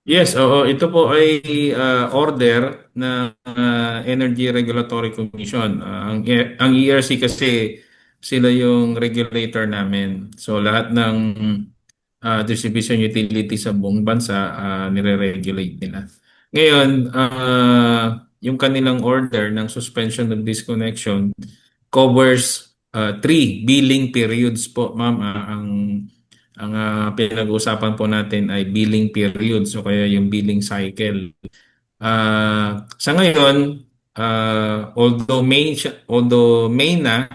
Yes, oo. Ito po ay order ng Energy Regulatory Commission. Ang ERC kasi sila yung regulator namin. So lahat ng distribution utility sa buong bansa nire-regulate nila. Ngayon, yung kanilang order ng suspension of disconnection covers three billing periods po, ma'am. Ang pinag-uusapan po natin ay billing periods o kaya yung billing cycle. Sa ngayon, although May na,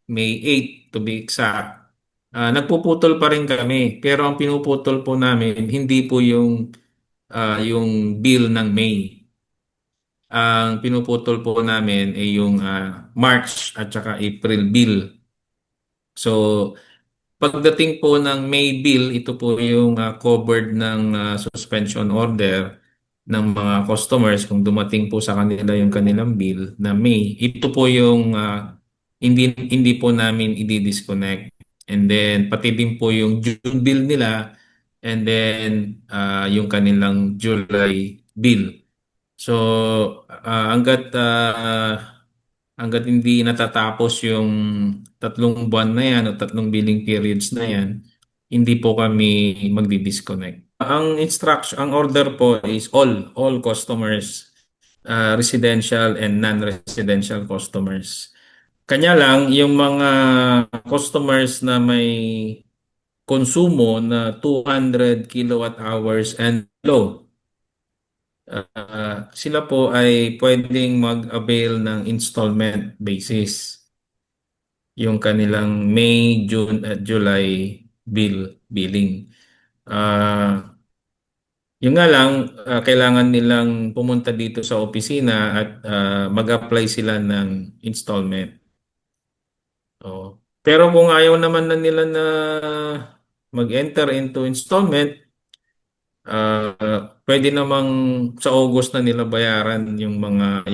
May 8 to be exact, nagpuputol pa rin kami. Pero ang pinuputol po namin, hindi po yung bill ng May. Ang pinuputol po namin ay yung March at saka April bill. So, pagdating po ng May bill, ito po yung covered ng suspension order ng mga customers kung dumating po sa kanila yung kanilang bill na May. Ito po yung hindi po namin i-disconnect. And then pati din po yung June bill nila and then yung kanilang July bill. So hanggat hindi natatapos yung 3 buwan na yan o 3 billing periods na yan, hindi po kami magdi-disconnect. Ang order po is all customers, residential and non-residential customers. Kanya lang yung mga customers na may konsumo na 200 kilowatt hours and below, sila po ay pwedeng mag-avail ng installment basis yung kanilang May, June at July billing. Ah, Yun nga lang, kailangan nilang pumunta dito sa opisina at mag-apply sila ng installment. Oh. Pero kung ayaw naman na nila na mag-enter into installment, pwede namang sa August na nila bayaran yung 3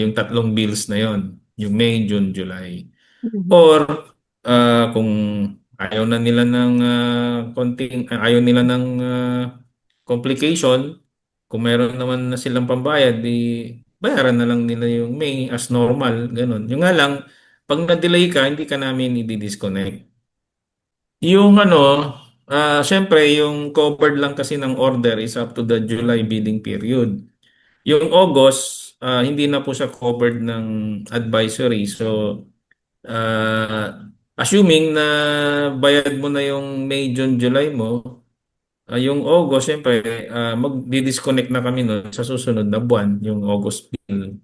bills na yon, yung May, June, July. Mhm. Or kung ayaw nila ng complication, kung meron naman na silang pambayad, di bayaran na lang nila yung May as normal, ganun. Yung nga lang, pag na-delay ka, hindi ka namin i-disconnect. Yung syempre, yung covered lang kasi ng order is up to the July billing period. Yung August, hindi na po siya covered ng advisory. So, assuming na bayad mo na yung May, June, July mo, yung August, syempre, mag-disconnect na kami nun sa susunod na buwan, yung August bill.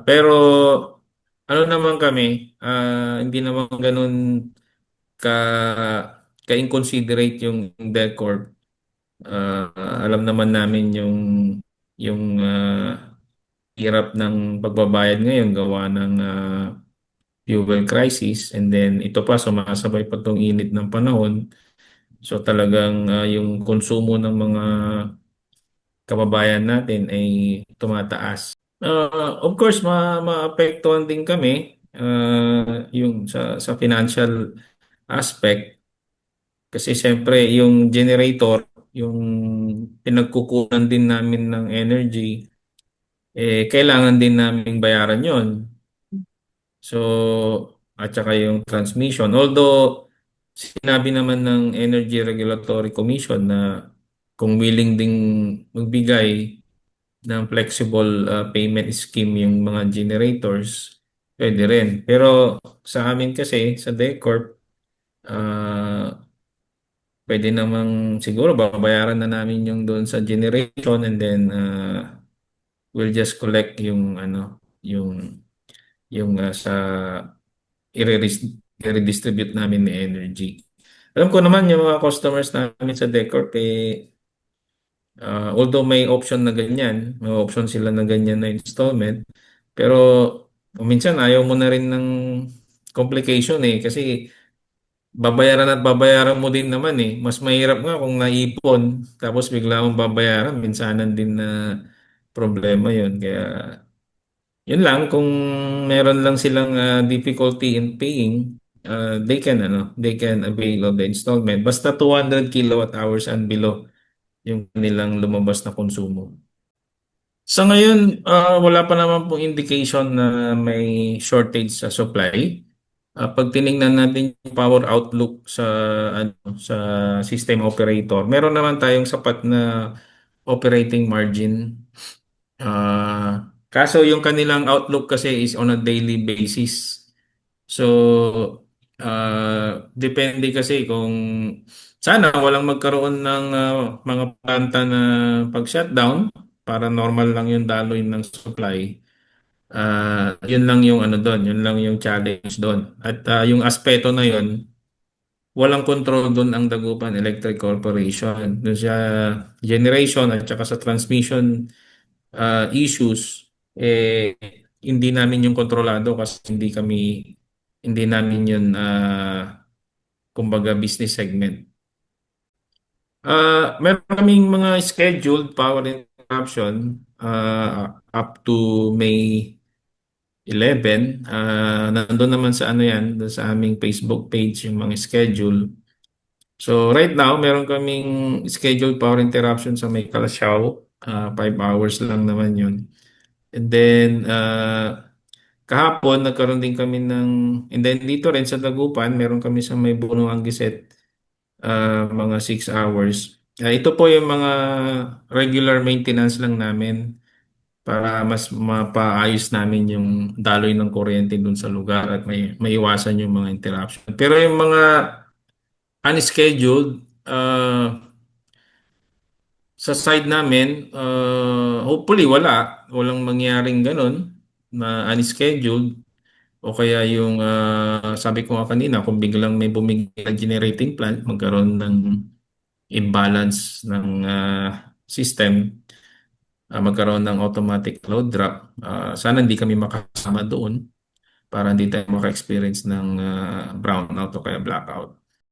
Pero, ano naman kami, hindi naman ganun ka ka-inconsiderate yung DECORP. Alam naman namin yung hirap ng pagbabayad ngayon gawa ng fuel crisis, and then ito pa sumasabay pa tong init ng panahon. So talagang yung konsumo ng mga kababayan natin ay tumataas. Of course, maapektuhan din kami yung sa financial aspect kasi siyempre yung generator, yung pinagkukunan din namin ng energy, kailangan din namin bayaran yon. So, at saka yung transmission. Although, sinabi naman ng Energy Regulatory Commission na kung willing ding magbigay ng flexible payment scheme yung mga generators, pwede rin. Pero sa amin kasi, sa DECORP, ah, pwede namang siguro babayaran na namin yung doon sa generation, and then we'll just collect yung sa i-redistribute namin ni energy. Alam ko naman yung mga customers namin sa Decorp, although may option sila na ganyan na installment, pero minsan ayaw mo na rin ng complication kasi babayaran at babayaran mo din naman. Mas mahirap nga kung naipon tapos bigla mong babayaran, minsanan din na problema yun. Kaya yun lang, kung meron lang silang difficulty in paying, they can avail of the installment. Basta 200 kilowatt hours and below yung kanilang lumabas na konsumo. Sa ngayon, wala pa naman pong indication na may shortage sa supply. Pag tiningnan natin yung power outlook sa sa system operator, meron naman tayong sapat na operating margin. Kaso yung kanilang outlook kasi is on a daily basis. So, depende kasi kung sana walang magkaroon ng mga planta na pag-shutdown para normal lang yung daloy ng supply. Yun lang yung ano doon, yun lang yung challenge doon. At yung aspeto na yun, walang control doon ang Dagupan Electric Corporation. Doon sa generation at saka sa transmission issues, hindi namin yung kontrolado kasi hindi namin yun, kumbaga business segment. Meron kaming mga scheduled power interruption up to May 11. Nandun naman sa ano yan, doon sa aming Facebook page yung mga schedule. So right now, meron kaming scheduled power interruption sa may Calasiao. 5 hours lang naman yun. And then, kahapon, nagkaroon din kami and then dito rin sa Dagupan, meron kami sa may Bunuang Giset, mga 6 hours. Ito po yung mga regular maintenance lang namin para mas mapaayos namin yung daloy ng kuryente dun sa lugar at may iwasan yung mga interruption. Pero yung mga unscheduled, sa side namin, hopefully walang mangyaring ganun na unscheduled. O kaya yung sabi ko nga kanina, kung biglang may bumigay na generating plant, magkaroon ng imbalance ng system, magkaroon ng automatic load drop. Sana hindi kami makasama doon para hindi tayo maka-experience ng brownout o kaya blackout.